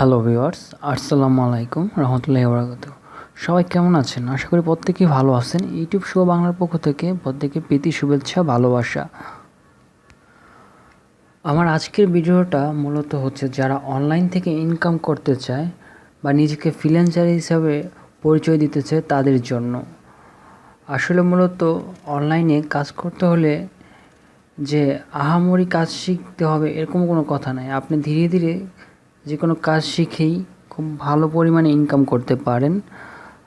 Hello viewers, আসসালামু আলাইকুম রহমতুল্লাহি ওয়া বারাকাতুহু। সবাই কেমন আছেন? আশা করি প্রত্যেকেই ভালো আছেন। ইউটিউব শো বাংলার পক্ষ থেকে প্রত্যেকে প্রীতি শুভেচ্ছা ভালোবাসা। আমার আজকের ভিডিওটা মূলত হচ্ছে যারা অনলাইন থেকে ইনকাম করতে চায় বা নিজেকে ফ্রিল্যান্সার হিসাবে পরিচয় দিতে চায় তাদের জন্য। আসলে মূলত অনলাইনে কাজ করতে হলে যে আহামরি কাজ শিখতে হবে এরকম কোনো কথা নাই। আপনি ধীরে ধীরে যে কোনো কাজ শিখেই খুব ভালো পরিমাণে ইনকাম করতে পারেন,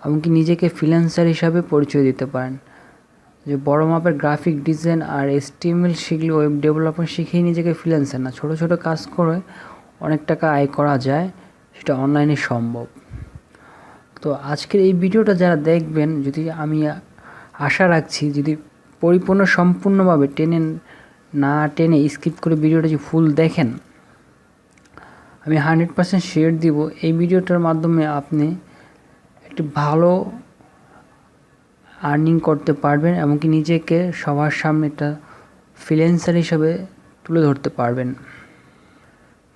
এমনকি নিজেকে ফ্রিল্যান্সার হিসাবে পরিচয় দিতে পারেন। যে বড় মাপের গ্রাফিক ডিজাইন আর HTML শিখলে, ওয়েব ডেভেলপমেন্ট শিখেই নিজেকে ফ্রিল্যান্সার না, ছোট ছোট কাজ করে অনেক টাকা আয় করা যায়, সেটা অনলাইনে সম্ভব। তো আজকের এই ভিডিওটা যারা দেখবেন, যদি আমি আশা রাখছি যদি পরিপূর্ণ সম্পূর্ণভাবে না টেনে স্কিপ করে ভিডিওটা যদি ফুল দেখেন, আমি 100% শেয়ার দিব এই ভিডিওটার মাধ্যমে আপনি একটি ভালো আর্নিং করতে পারবেন, এমনকি নিজেকে সবার সামনে একটা ফ্রিল্যান্সার হিসাবে তুলে ধরতে পারবেন।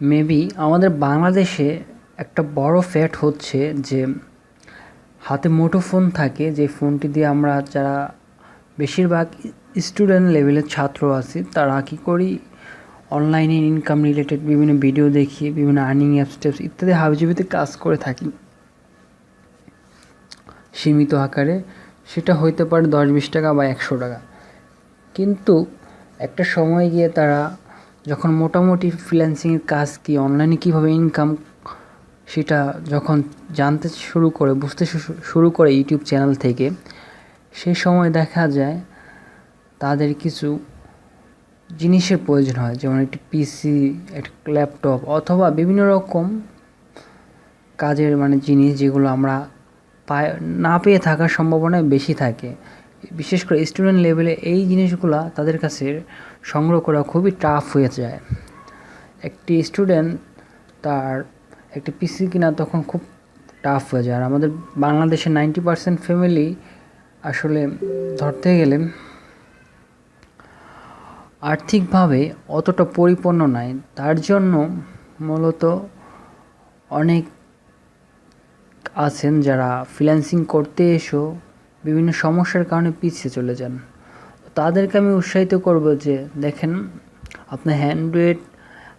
মেবি আমাদের বাংলাদেশে একটা বড় ফ্যাক্ট হচ্ছে যে হাতে মুঠোফোন থাকে, যে ফোনটি দিয়ে আমরা যারা বেশিরভাগ স্টুডেন্ট লেভেলের ছাত্র আছি তারা কী করি, অনলাইনে ইনকাম রিলেটেড বিভিন্ন ভিডিও দেখি, বিভিন্ন আর্নিং অ্যাপস ইত্যাদি হাবিজাবিতে কাজ করে থাকি সীমিত আকারে। সেটা হইতে পারে 10-20 টাকা বা 100 টাকা, কিন্তু একটা সময় গিয়ে তারা যখন মোটামুটি ফ্রিল্যান্সিংয়ের কাজ কি, অনলাইনে কীভাবে ইনকাম, সেটা যখন জানতে শুরু করে, বুঝতে শুরু করে ইউটিউব চ্যানেল থেকে, সেই সময় দেখা যায় তাদের কিছু জিনিসের প্রয়োজন হয়, যেমন একটি পিসি, একটা ল্যাপটপ অথবা বিভিন্ন রকম কাজের জিনিস, যেগুলো আমরা না পেয়ে থাকার সম্ভাবনা বেশি থাকে। বিশেষ করে স্টুডেন্ট লেভেলে এই জিনিসগুলো তাদের কাছে সংগ্রহ করা খুবই টাফ হয়ে যায়। একটি স্টুডেন্ট তার একটি পিসি কিনা তখন খুব টাফ হয়ে যায়। আর আমাদের বাংলাদেশের 90% ফ্যামিলি আসলে ধরতে গেলে আর্থিকভাবে অতটা পরিপূর্ণ নয়, তার জন্য মূলত অনেক আছেন যারা ফ্রিল্যান্সিং করতে এসেও বিভিন্ন সমস্যার কারণে পিছিয়ে চলে যান। তাদেরকে আমি উৎসাহিত করব যে দেখেন, আপনার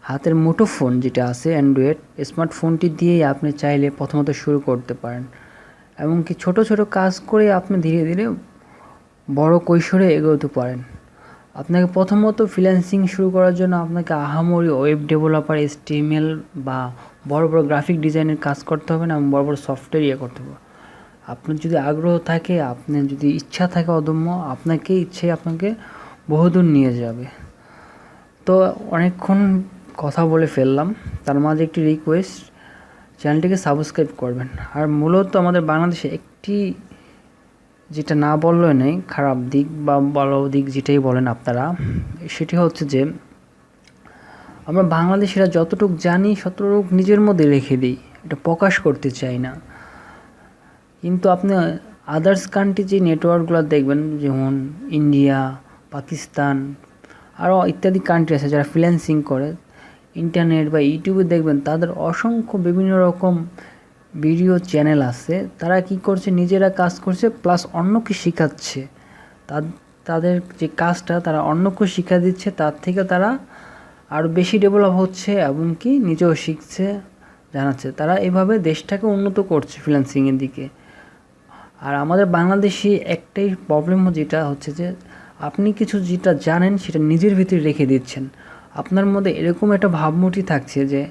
হাতের মুঠোফোন যেটা আছে অ্যান্ড্রয়েড স্মার্টফোনটি দিয়েই আপনি চাইলে প্রথমত শুরু করতে পারেন, এমনকি ছোট ছোট কাজ করে আপনি ধীরে ধীরে বড় কৈশোরে এগোতে পারেন। আপনাকে প্রথমত ফ্রিল্যান্সিং শুরু করার জন্য আপনাকে আহামরি ওয়েব ডেভেলপার, HTML বা বড় বড় গ্রাফিক ডিজাইনের কাজ করতে হবে না, এবং বড় বড় সফটওয়্যার করতে হবে। আপনার যদি আগ্রহ থাকে, আপনার যদি ইচ্ছা থাকে অদম্য, আপনাকে বহুদূর নিয়ে যাবে। তো অনেকক্ষণ কথা বলে ফেললাম, তার মাঝে একটি রিকোয়েস্ট, চ্যানেলটিকে সাবস্ক্রাইব করবেন। আর মূলত আমাদের বাংলাদেশে একটি, যেটা না বললেও নেই, খারাপ দিক বা ভালো দিক যেটাই বলেন আপনারা, সেটি হচ্ছে যে আমরা বাংলাদেশিরা যতটুকু জানি ততটুকু নিজের মধ্যে রেখে দিই, এটা প্রকাশ করতে চাই না। কিন্তু আপনি আদার্স কান্ট্রি যে নেটওয়ার্কগুলো দেখবেন, যেমন ইন্ডিয়া, পাকিস্তান, আরও ইত্যাদি কান্ট্রি আছে যারা ফ্রিল্যান্সিং করে, ইন্টারনেট বা ইউটিউবে দেখবেন তাদের অসংখ্য বিভিন্ন রকম ভিডিও চ্যানেল আছে। তারা কি করছে, নিজেরা কাজ করছে প্লাস অন্যকে শেখাচ্ছে। তাদের যে কাজটা তারা অন্যকে শিক্ষা দিচ্ছে, তার থেকে তারা আরও বেশি ডেভেলপ হচ্ছে এবং কি নিজেও শিখছে, জানাচ্ছে। তারা এভাবে দেশটাকে উন্নত করছে ফ্রিল্যান্সিংয়ের দিকে। আর আমাদের বাংলাদেশি একটাই প্রবলেম যেটা হচ্ছে যে আপনি কিছু যেটা জানেন সেটা নিজের ভিতরে রেখে দিচ্ছেন। আপনার মধ্যে এরকম একটা ভাবমূর্তি থাকছে যে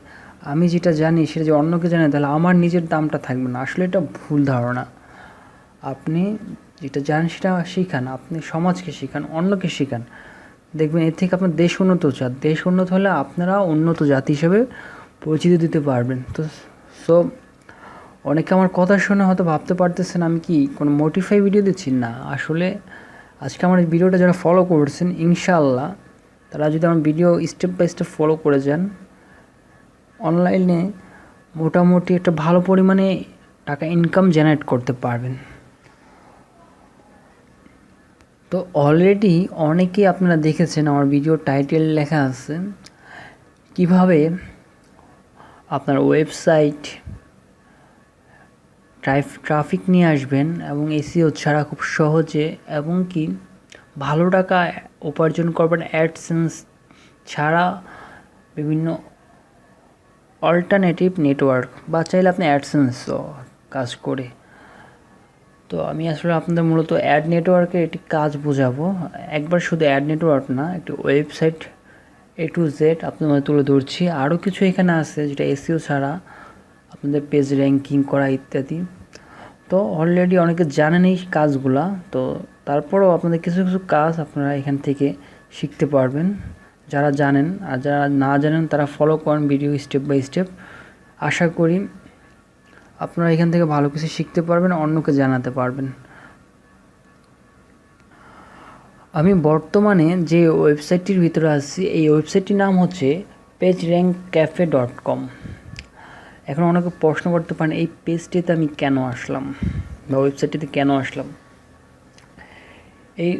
আমি যেটা জানি সেটা যে অন্যকে জানে তাহলে আমার নিজের দামটা থাকবে না। আসলে এটা ভুল ধারণা। আপনি যেটা জানেন সেটা শেখান, আপনি সমাজকে শেখান, অন্যকে শেখান, দেখবেন এর থেকে আপনার দেশ উন্নত হচ্ছে। আর দেশ উন্নত হলে আপনারা উন্নত জাতি হিসেবে পরিচিতি দিতে পারবেন। তো অনেকে আমার কথা শুনে হয়তো ভাবতে পারতেছেন আমি কি কোনো মোটিফাই ভিডিও দিচ্ছি না। আসলে আজকে আমার এই ভিডিওটা যারা ফলো করছেন, ইনশাআল্লাহ তারা যদি আমার video step by step follow করে যান, অনলাইনে মোটামুটি একটা ভালো পরিমাণে টাকা ইনকাম জেনারেট করতে পারবেন। তো অলরেডি অনেকেই আপনারা দেখেছেন আমার ভিডিও টাইটেল লেখা আছে, কিভাবে আপনার ওয়েবসাইট ট্রাফিক নিয়ে আসবেন এবং এসইও ছাড়া খুব সহজে এবং কি ভালো টাকা উপার্জন করবেন অ্যাডসেন্স ছাড়া বিভিন্ন অল্টারনেটিভ নেটওয়ার্ক বা চাইলে আপনি অ্যাডসেন্সও কাজ করে। তো আমি আসলে আপনাদের মূলত অ্যাড নেটওয়ার্কের একটি কাজ বোঝাবো। একবার শুধু অ্যাড নেটওয়ার্ক না, একটি ওয়েবসাইট A to Z আপনাদের মধ্যে তুলে ধরছি। আরও কিছু এখানে আছে যেটা এসইও ছাড়া আপনাদের পেজ র্যাঙ্কিং করা ইত্যাদি। তো অলরেডি অনেকে জানেন এই কাজগুলা, তো তারপরেও আপনাদের কিছু কিছু কাজ আপনারা এখান থেকে শিখতে পারবেন যারা জানেন, আর যারা না জানেন তারা ফলো করেন ভিডিও স্টেপ বাই স্টেপ। আশা করি আপনারা এখান থেকে ভালো কিছু শিখতে পারবেন, অন্যকে জানাতে পারবেন। আমি বর্তমানে যে ওয়েবসাইটটির ভিতরে আছি এই ওয়েবসাইটটির নাম হচ্ছে PageRankCafe.com। এখন অনেকে প্রশ্ন করতে পারেন এই পেজটিতে আমি কেন আসলাম বা ওয়েবসাইটটিতে কেন আসলাম। এই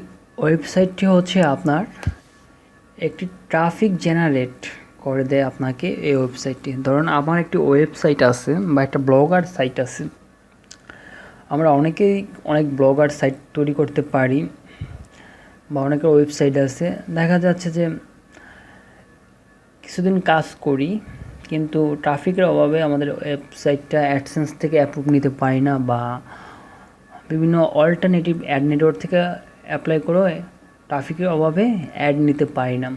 ওয়েবসাইটটি হচ্ছে আপনার একটি ট্রাফিক জেনারেট করে দেয় আপনাকে। এই ওয়েবসাইটটি ধরুন আমার একটি ওয়েবসাইট আছে বা একটা ব্লগার সাইট আছে, আমরা অনেকেই অনেক ব্লগার সাইট তৈরি করতে পারি বা অনেকের ওয়েবসাইট আছে। দেখা যাচ্ছে যে কিছুদিন কাজ করি কিন্তু ট্রাফিকের অভাবে আমাদের ওয়েবসাইটটা অ্যাডসেন্স থেকে অ্যাপ্রুভ নিতে পারি না বা বিভিন্ন অল্টারনেটিভ অ্যাড নেটওয়ার্ক থেকে অ্যাপ্লাই করে ট্রাফিকের অভাবে অ্যাড নিতে পারি না।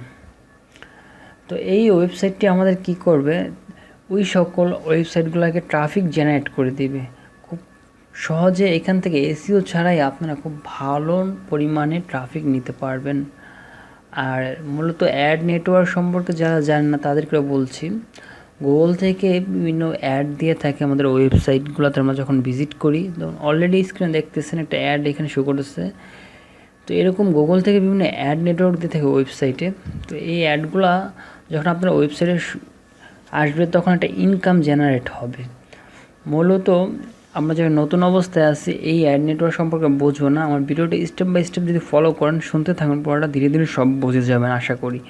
তো এই ওয়েবসাইটটি আমাদের কি করবে, ওই সকল ওয়েবসাইটগুলোকে ট্রাফিক জেনারেট করে দেবে খুব সহজে। এখান থেকে এসইও ছাড়াই আপনারা খুব ভালো পরিমাণে ট্রাফিক নিতে পারবেন। আর মূলত অ্যাড নেটওয়ার্ক সম্পর্কে যারা জানেন না তাদেরকে বলছি, গুগল থেকে বিভিন্ন অ্যাড দিয়ে থাকে আমাদের ওয়েবসাইটগুলোতে আমরা যখন ভিজিট করি। অলরেডি স্ক্রিনে দেখতেছেন একটা অ্যাড এখানে শো করতেছে। তো এরকম গুগল থেকে বিভিন্ন অ্যাড নেটওয়ার্ক দিয়ে থাকে ওয়েবসাইটে। তো এই অ্যাডগুলা যখন আপনার ওয়েবসাইটে আসবে তখন একটা ইনকাম জেনারেট হবে। মূলত আমরা যখন নতুন অবস্থায় আছি এই অ্যাড নেটওয়ার্ক সম্পর্কে বুঝবো না। আমার ভিডিওটা স্টেপ বাই স্টেপ যদি ফলো করেন, শুনতে থাকুন, পড়াটা ধীরে ধীরে সব বুঝে যাবেন আশা করি।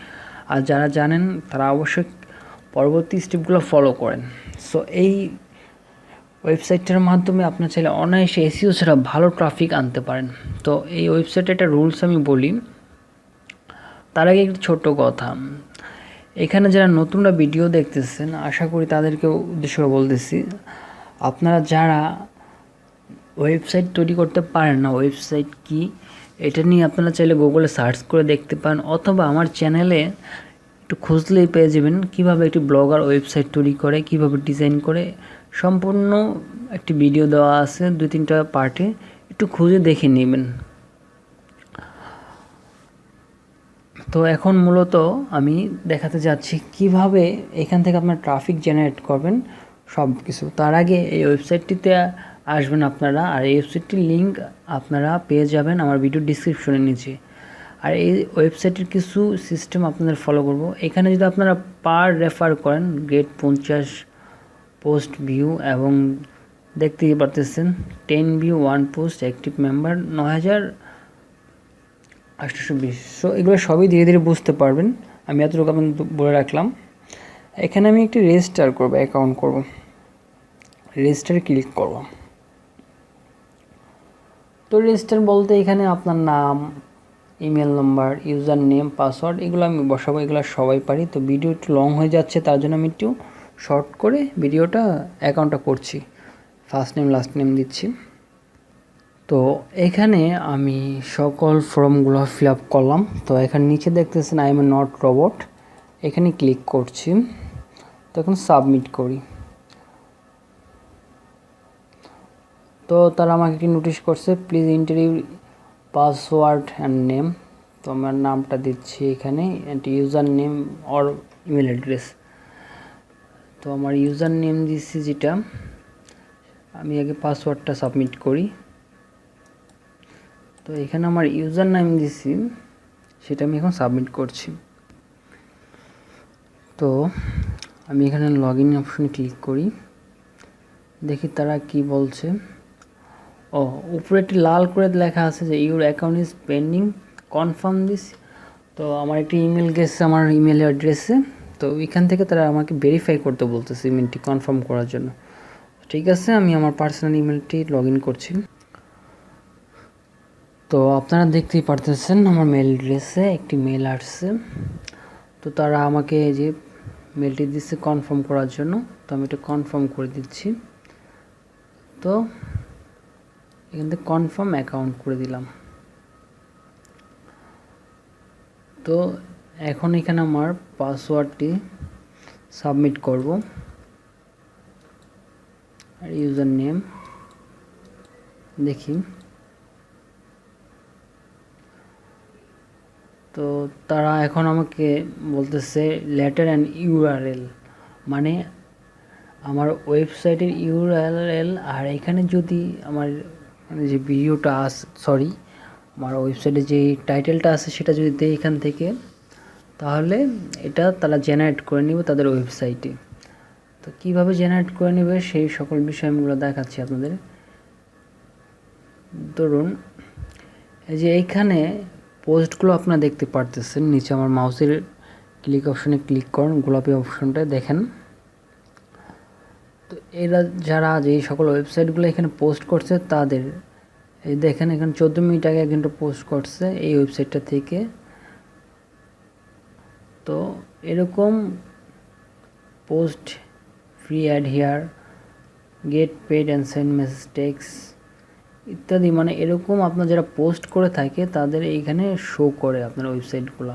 আর যারা জানেন তারা অবশ্যই পরবর্তী স্টেপগুলো ফলো করেন। সো এই ওয়েবসাইটটার মাধ্যমে আপনার চাইলে অনায়াসে এসইও ছাড়া ভালো ট্রাফিক আনতে পারেন। তো এই ওয়েবসাইটে একটা রুলস আমি বলি, তার আগে একটি ছোট্ট কথা। এখানে যারা নতুনরা ভিডিও দেখতেছেন আশা করি তাদেরকে উদ্দেশ্য করে বলতেছি, আপনারা যারা ওয়েবসাইট তৈরি করতে পারেন না, ওয়েবসাইট কি এটা নিয়ে আপনারা চাইলে গুগলে সার্চ করে দেখতে পারেন, অথবা আমার চ্যানেলে একটু খুঁজলেই পেয়ে যাবেন কীভাবে একটি ব্লগার ওয়েবসাইট তৈরি করে, কীভাবে ডিজাইন করে। সম্পূর্ণ একটি ভিডিও দেওয়া আছে 2-3টা পার্টে, একটু খুঁজে দেখে নেবেন। তো এখন মূলত আমি দেখাতে যাচ্ছি কিভাবে এখান থেকে আপনার ট্রাফিক জেনারেট করবেন সব কিছু। তার আগে এই ওয়েবসাইটটিতে আসবেন আপনারা, আর এই ওয়েবসাইটটির লিঙ্ক আপনারা পেয়ে যাবেন আমার ভিডিও ডিসক্রিপশনের নিচে। আর এই ওয়েবসাইটের কিছু সিস্টেম আপনাদের ফলো করব। এখানে যদি আপনারা পার রেফার করেন গেট 50 পোস্ট ভিউ এবং দেখতেই পারতেছেন 10 view 1 post, active member 9820। So এগুলো সবই ধীরে ধীরে বুঝতে পারবেন। আমি এতটুকু আপনাদের বলে রাখলাম। এখানে আমি একটি রেজিস্টার করব, অ্যাকাউন্ট করব, রেজিস্টারে ক্লিক করব। তো রেজিস্টার বলতে এখানে আপনার নাম, email number, user name, password এগুলো আমি বসাবো। এগুলো সবাই পারি। তো ভিডিও একটু লং হয়ে যাচ্ছে তার জন্য আমি একটু শর্ট করে ভিডিওটা অ্যাকাউন্টটা করছি। ফার্স্ট নেম লাস্ট নেম দিচ্ছি। তো এখানে আমি সকল ফর্মগুলো ফিল আপ করলাম। তো এখানে নিচে দেখতেছেন আই এম নট রোবট, এখানে ক্লিক করছি। তো এখন সাবমিট করি। তো তারা আমাকে একটি নোটিশ করছে, please enter your password and name. তো আমার নামটা দিচ্ছি এখানে, user name or email address. তো আমার ইউজার নেম দিচ্ছি যেটা, আমি আগে পাসওয়ার্ডটা সাবমিট করি। তো এখানে আমার ইউজার নেম দিচ্ছি, সেটা আমি এখন সাবমিট করছি। তো আমি এখানে লগ ইন অপশনে ক্লিক করি, দেখি তারা কি বলছে। ও উপরে একটি লাল করে লেখা আছে যে your account is pending, confirm this. তো আমার একটি ইমেল গেছে আমার ইমেল অ্যাড্রেসে, তো এখান থেকে তারা আমাকে ভেরিফাই করতে বলতেছে ইমেলটি কনফার্ম করার জন্য। ঠিক আছে, আমি আমার পার্সোনাল ইমেলটি লগ ইন করছি। তো আপনারা দেখতেই পারতেছেন আমার মেল অ্যাড্রেসে একটি মেল আসছে। তো তারা আমাকে এই যে মেলটি দিচ্ছে কনফার্ম করার জন্য, তো আমি এটা কনফার্ম করে দিচ্ছি। তো এখান থেকে কনফার্ম অ্যাকাউন্ট করে দিলাম। তো এখন এখানে আমার পাসওয়ার্ডটি সাবমিট করব আর ইউজার নেম দেখি। তো তারা এখন আমাকে বলতেছে লেটার অ্যান্ড ইউআরএল, মানে আমার ওয়েবসাইটের ইউআরএল, আর এখানে যদি আমার যে ভিডিওটা আমার ওয়েবসাইটে যে টাইটেলটা আছে সেটা যদি দেয় এখান থেকে, তাহলে এটা তারা জেনারেট করে নেবে তাদের ওয়েবসাইটে। তো কীভাবে জেনারেট করে নেবে সেই সকল বিষয়গুলো দেখাচ্ছি আপনাদের। ধরুন এই যে এইখানে পোস্টগুলো আপনারা দেখতে পারতেছেন, নিচে আমার মাউসের ক্লিক অপশনে ক্লিক করুন, গোলাপি অপশনটায় দেখেন। তো এরা যারা যে সকল ওয়েবসাইটগুলো এখানে পোস্ট করছে তাদের এই দেখেন এখানে 14 মিনিট আগে একজনটা পোস্ট করছে এই ওয়েবসাইটটা থেকে। তো এরকম post free ad here, get paid and send message text ইত্যাদি, মানে এরকম আপনার যারা পোস্ট করে থাকে তাদের এইখানে শো করে আপনার ওয়েবসাইটগুলো।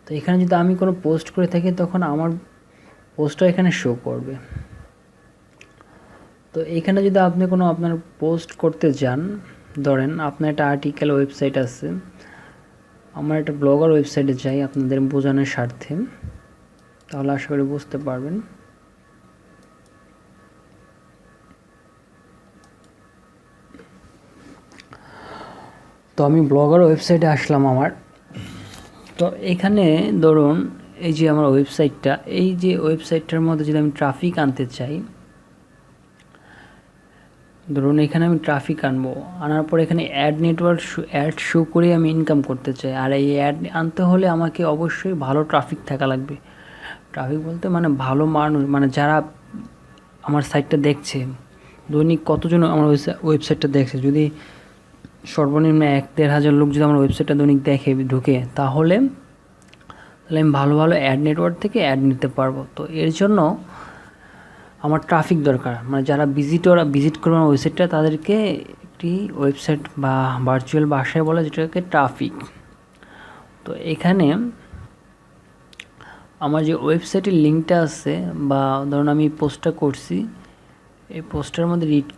তো এখানে যদি আমি কোনো পোস্ট করে থাকি তখন আমার পোস্টটা এখানে শো করবে। তো এখানে যদি আপনি কোনো আপনার পোস্ট করতে যান, ধরেন আপনার একটা আর্টিকেল ওয়েবসাইট আছে, আমার একটা ব্লগার ওয়েবসাইটে যাই আপনাদের বোঝানোর স্বার্থে, তাহলে আশা করি বুঝতে পারবেন। তো আমি ব্লগার ওয়েবসাইটে আসলাম আমার। তো এখানে ধরুন এই যে আমার ওয়েবসাইটটা, এই যে ওয়েবসাইটটার মধ্যে যদি আমি ট্রাফিক আনতে চাই, ধরুন এখানে আমি ট্রাফিক আনবো, আনার পর এখানে অ্যাড নেটওয়ার্ক অ্যাড শো করে আমি ইনকাম করতে চাই। আর এই অ্যাড আনতে হলে আমাকে অবশ্যই ভালো ট্রাফিক থাকা লাগবে। ট্রাফিক বলতে মানে ভালো মানুষ, মানে যারা আমার সাইটটা দেখছে, দৈনিক কতজন আমার ওয়েবসাইটটা দেখছে, যদি সর্বনিম্ন 1-1.5 হাজার লোক যদি আমার ওয়েবসাইটটা দৈনিক দেখে ঢুকে, তাহলে আমি ভালো ভালো অ্যাড নেটওয়ার্ক থেকে অ্যাড নিতে পারবো। তো এর জন্য আমার ট্রাফিক দরকার, মানে যারা ভিজিট করবে আমার ওয়েবসাইটটা তাদেরকে একটি ওয়েবসাইট বা ভার্চুয়াল ভাষায় বলে যেটাকে ট্রাফিক। তো এখানে আমার যে ওয়েবসাইটের লিঙ্কটা আছে বা ধরুন আমি পোস্টটা করছি, এই পোস্টের মধ্যে রিড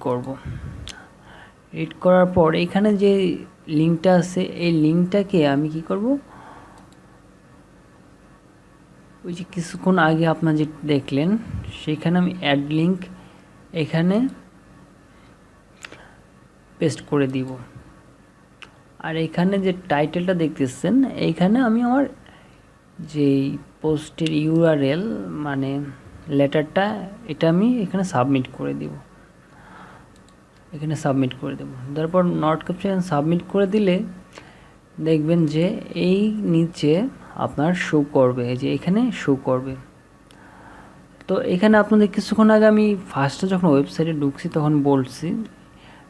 করার পর এখানে যে লিঙ্কটা আছে এই লিঙ্কটাকে আমি কি করব, ওই যে কিছুক্ষণ আগে আপনারা যে দেখলেন সেখানে আমি অ্যাড লিঙ্ক এখানে পেস্ট করে দিব। আর এখানে যে টাইটেলটা দেখতেছেন এইখানে আমি আমার যেই পোস্টের ইউআরএল মানে লেটারটা এটা আমি এখানে সাবমিট করে দিব। তারপর নট ক্যাপচার সাবমিট করে দিলে দেখবেন যে এই নিচে আপনার শো করবে, এই যে এখানে শো করবে। তো এখানে আপনাদের কিছুক্ষণ আগে আমি ফার্স্টে যখন ওয়েবসাইটে ঢুকছি তখন বলছি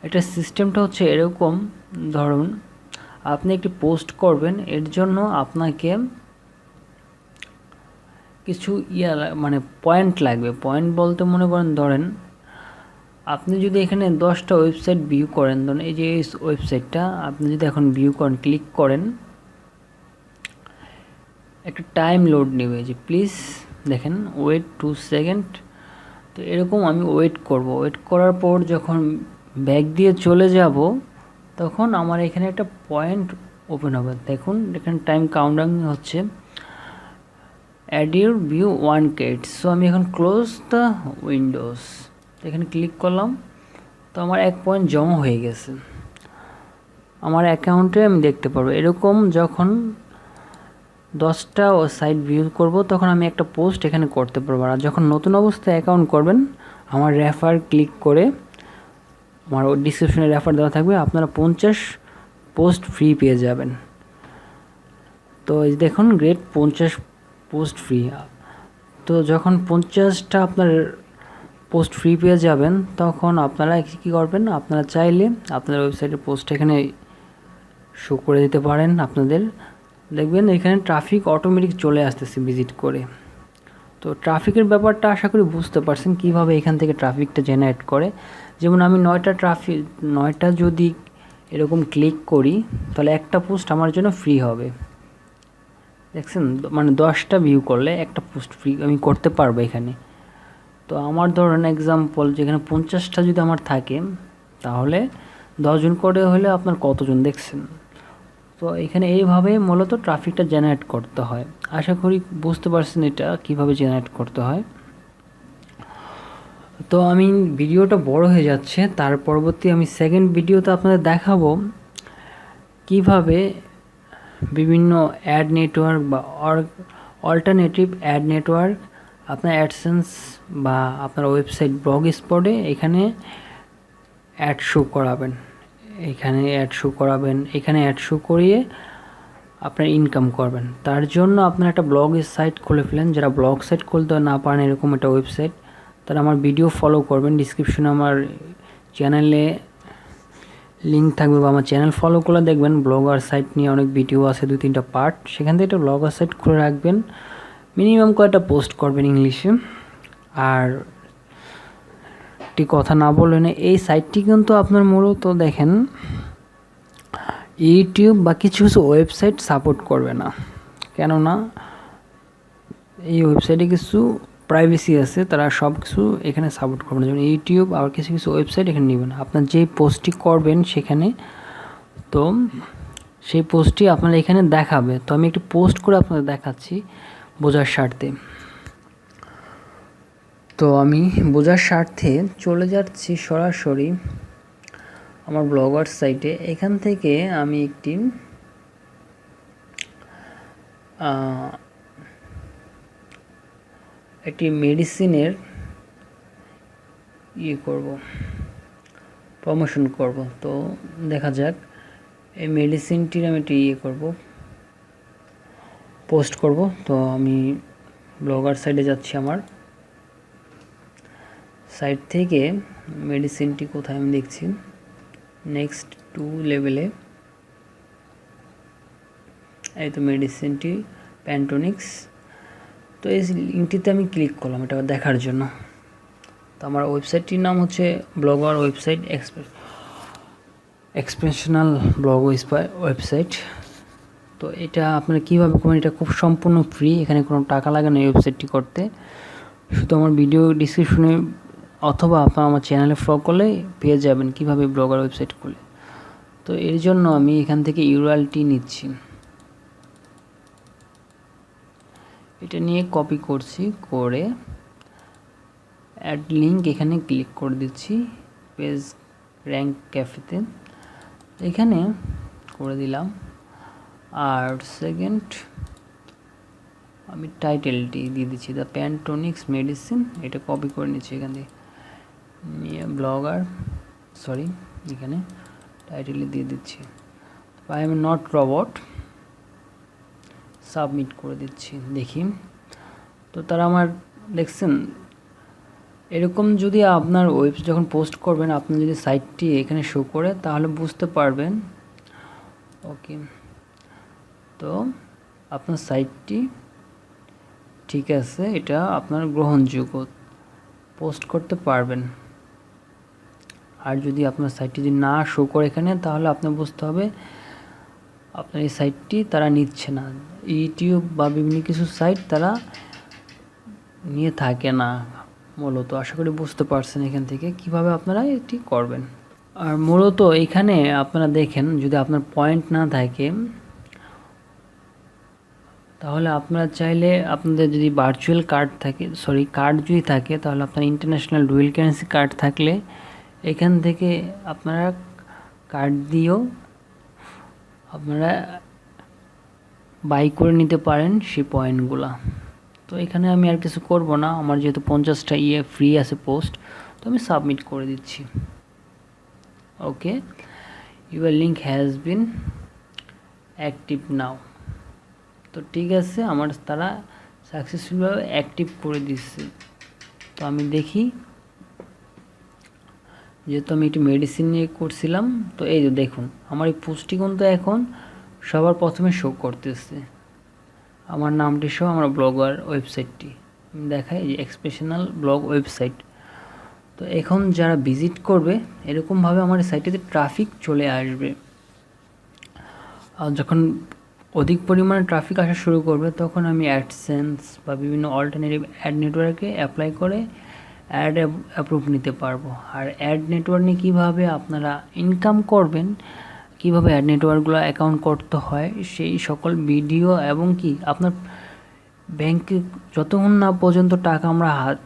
এটা সিস্টেমটা হচ্ছে এরকম। ধরুন আপনি একটি পোস্ট করবেন, এর জন্য আপনাকে কিছু মানে পয়েন্ট লাগবে। পয়েন্ট বলতে মনে করেন, ধরেন আপনি যদি এখানে 10টা ওয়েবসাইট ভিউ করেন, ধরুন এই যে এই ওয়েবসাইটটা আপনি যদি এখন ভিউ করেন, ক্লিক করেন, একটা টাইম লোড নেবে, যে প্লিজ দেখেন ওয়েট 2 সেকেন্ড। তো এরকম আমি ওয়েট করার পর যখন ব্যাক দিয়ে চলে যাব তখন আমার এখানে একটা পয়েন্ট ওপেন হবে। দেখুন এখানে টাইম কাউন্টডাউন হচ্ছে, add your view 1K। So আমি এখন ক্লোজ দ্য উইন্ডোজ এখানে ক্লিক করলাম, তো আমার 1 পয়েন্ট জমা হয়ে গেছে আমার অ্যাকাউন্টে, আমি দেখতে পারবো। এরকম যখন 10টা সাইট ভিউ করব তখন আমি একটা পোস্ট এখানে করতে পারবো। আর যখন নতুন অবস্থায় অ্যাকাউন্ট করবেন, আমার রেফার ক্লিক করে, আমার ডিসক্রিপশনে রেফার দেওয়া থাকবে, আপনারা 50 পোস্ট ফ্রি পেয়ে যাবেন। তো এই দেখুন গ্রেট 50 পোস্ট ফ্রি। তো যখন 50টা আপনার পোস্ট ফ্রি পেয়ে যাবেন তখন আপনারা কী করবেন, আপনারা চাইলে আপনার ওয়েবসাইটের পোস্ট এখানে শো করে দিতে পারেন। আপনাদের দেখবেন এখানে ট্রাফিক অটোমেটিক চলে আসতেছে ভিজিট করে। তো ট্রাফিকের ব্যাপারটা আশা করি বুঝতে পারছেন কীভাবে এখান থেকে ট্রাফিকটা জেনারেট করে। যেমন আমি 9টা যদি এরকম ক্লিক করি তাহলে একটা পোস্ট আমার জন্য ফ্রি হবে। দেখছেন, মানে 10টা ভিউ করলে একটা পোস্ট ফ্রি আমি করতে পারবো এখানে। তো আমার ধরেন এক্সাম্পল যেখানে 50টা যদি আমার থাকে তাহলে 10 জন করে হলে আপনার কতজন দেখছেন। তো এখানে এইভাবে মূলত ট্রাফিকটা জেনারেট করতে হয়। আশা করি বুঝতে পারছেন এটা কিভাবে জেনারেট করতে হয়। তো আমি ভিডিওটা বড় হয়ে যাচ্ছে, তার পরবর্তী আমি সেকেন্ড ভিডিওতে আপনাদের দেখাবো কিভাবে বিভিন্ন অ্যাড নেটওয়ার্ক বা অল্টারনেটিভ অ্যাড নেটওয়ার্ক আপনার অ্যাডসেন্স বা আপনার ওয়েবসাইট ব্লগ স্পটে এখানে অ্যাড শো করাবেন, এখানে অ্যাড শো করিয়ে আপনার ইনকাম করবেন। তার জন্য আপনার একটা ব্লগের সাইট খুলে ফেলেন। যারা ব্লগ সাইট খুলতে না পারেন এরকম একটা ওয়েবসাইট, তারা আমার ভিডিও ফলো করবেন। ডিসক্রিপশনে আমার চ্যানেলে লিঙ্ক থাকবে বা আমার চ্যানেল ফলো করে দেখবেন। ব্লগার সাইট নিয়ে অনেক ভিডিও আছে, 2-3টা পার্ট, সেখান থেকে একটা ব্লগার সাইট খুলে রাখবেন। মিনিমাম কয়েকটা পোস্ট করবেন ইংলিশে। আর একটি কথা না বললেন, এই সাইটটি কিন্তু আপনার মূলত দেখেন ইউটিউব বা কিছু কিছু ওয়েবসাইট সাপোর্ট করবে না, কেননা এই ওয়েবসাইটে কিছু প্রাইভেসি আছে, তারা সব কিছু এখানে সাপোর্ট করবে না। যেমন ইউটিউব আর কিছু কিছু ওয়েবসাইট এখানে নেবে না। আপনার যেই পোস্টটি করবেন সেখানে, তো সেই পোস্টটি আপনারা এখানে দেখাবে। তো আমি একটি পোস্ট করে আপনাদের দেখাচ্ছি বোঝার স্বার্থে। তো আমি বোঝার স্বার্থে চলে যাচ্ছি সরাসরি আমার ব্লগার সাইটে। এখান থেকে আমি একটি মেডিসিনের প্রমোশন করব। তো দেখা যাক এই মেডিসিনটির আমি একটি পোস্ট করব। তো আমি ব্লগার সাইটে যাচ্ছি, আমার সাইট থেকে মেডিসিনটি কোথায় আমি দেখছি, নেক্সট 2 লেভেলে, এই তো মেডিসিনটি প্যান্টোনিক্স। তো এই লিঙ্কটিতে আমি ক্লিক করলাম এটা দেখার জন্য। তো আমার ওয়েবসাইটটির নাম হচ্ছে ব্লগার ওয়েবসাইট এক্সপ্রেশনাল ব্লগ ওয়েবসাইট। তো এটা আপনারা কীভাবে করবেন, এটা খুব সম্পূর্ণ ফ্রি, এখানে কোনো টাকা লাগে না এই ওয়েবসাইটটি করতে। শুধু আমার ভিডিও ডিসক্রিপশনে অথবা আপনারা আমার চ্যানেলে ফলো করলে পেয়ে যাবেন কীভাবে ব্লগার ওয়েবসাইট খুলে। তো এর জন্য আমি এখান থেকে ইউআরএলটি নিচ্ছি, এটা নিয়ে কপি করছি, করে অ্যাড লিঙ্ক এখানে ক্লিক করে দিচ্ছি পেজ র্যাঙ্ক ক্যাফেতে, এখানে করে দিলাম। আর সেকেন্ড আমি টাইটেলটি দিয়ে দিচ্ছি দ্য প্যান্টোনিক্স মেডিসিন, এটা কপি করে নিচ্ছি এখান থেকে নিয়ে ব্লগার এখানে টাইটেলে দিয়ে দিচ্ছি I am not robot, submit করে দিচ্ছি। দেখি তো তারা আমার দেখছেন এরকম যদি আপনার যখন পোস্ট করবেন আপনার যদি সাইটটি এখানে শো করে তাহলে বুঝতে পারবেন ওকে, তো আপনার সাইটটি ঠিক আছে, এটা আপনার গ্রহণযোগ্য, পোস্ট করতে পারবেন। আর যদি আপনার সাইটটি যদি না শো করে এখানে তাহলে আপনার বুঝতে হবে আপনার এই সাইটটি তারা নিচ্ছে না। ইউটিউব বা বিভিন্ন কিছু সাইট তারা নিয়ে থাকে না মূলত। আশা করি বুঝতে পারছেন এখান থেকে কিভাবে আপনারা এটি করবেন। আর মূলত এখানে আপনারা দেখেন যদি আপনার পয়েন্ট না থাকে তাহলে আপনারা চাইলে আপনাদের যদি ভার্চুয়াল কার্ড থাকে কার্ড যদি থাকে তাহলে আপনার ইন্টারন্যাশনাল ডুয়েল কারেন্সি কার্ড থাকলে এখান থেকে আপনারা কার্ড দিয়েও আপনারা বাই করে নিতে পারেন সেই পয়েন্টগুলা। তো এখানে আমি আর কিছু করব না, আমার যেহেতু 50টা ফ্রি আছে পোস্ট, তো আমি সাবমিট করে দিচ্ছি। Okay, your link has been active now. তো ঠিক আছে, আমার তারা সাকসেসফুলভাবে অ্যাক্টিভ করে দিচ্ছে। তো আমি দেখি, যেহেতু আমি একটি মেডিসিন নিয়ে করছিলাম, তো এই যে দেখুন আমার এই পোস্টটি কিন্তু এখন সবার প্রথমে শো করতেছে, আমার নামটি সহ আমার ব্লগার ওয়েবসাইটটি দেখায়, যে এক্সপ্রেশনাল ব্লগ ওয়েবসাইট। তো এখন যারা ভিজিট করবে এরকমভাবে আমার সাইটটিতে ট্রাফিক চলে আসবে। আর যখন অধিক পরিমাণে ট্রাফিক আসা শুরু করবে তখন আমি অ্যাডসেন্স বা বিভিন্ন অল্টারনেটিভ অ্যাড নেটওয়ার্কে অ্যাপ্লাই করে অ্যাড অ্যাপ্রুভ নিতে পারবো। আর অ্যাড নেটওয়ার্ক নিয়ে কীভাবে আপনারা ইনকাম করবেন, কীভাবে অ্যাড নেটওয়ার্কগুলো অ্যাকাউন্ট করতে হয়, সেই সকল ভিডিও এবং কি আপনার ব্যাংকে যতক্ষণ না পর্যন্ত টাকা আমরা হাত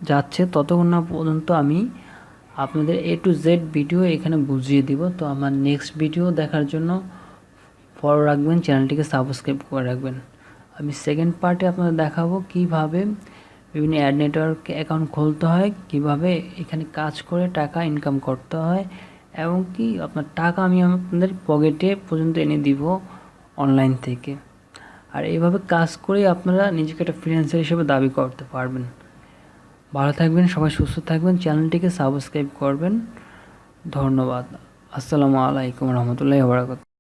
যাচ্ছে ততক্ষণ না পর্যন্ত আমি আপনাদের A to Z ভিডিও এখানে বুঝিয়ে দিব। তো আমার নেক্সট ভিডিও দেখার জন্য ফলো রাখবেন, চ্যানেলটিকে সাবস্ক্রাইব করে রাখবেন। আমি সেকেন্ড পার্টে আপনাদের দেখাবো কিভাবে বিভিন্ন অ্যাড নেটওয়ার্ক অ্যাকাউন্ট খুলতে হয়, কিভাবে এখানে কাজ করে টাকা ইনকাম করতে হয়, এবং কি আপনার টাকা আমি আপনাদের পকেটে পর্যন্ত এনে দিব অনলাইন থেকে। আর এইভাবে কাজ করেই আপনারা নিজেকে একটা ফ্রিল্যান্সার হিসেবে দাবি করতে পারবেন। ভালো থাকবেন, সবাই সুস্থ থাকবেন, চ্যানেলটিকে সাবস্ক্রাইব করবেন। ধন্যবাদ। আসসালামু আলাইকুম রহমতুল্লাহি ওয়া বারাকাতুহু।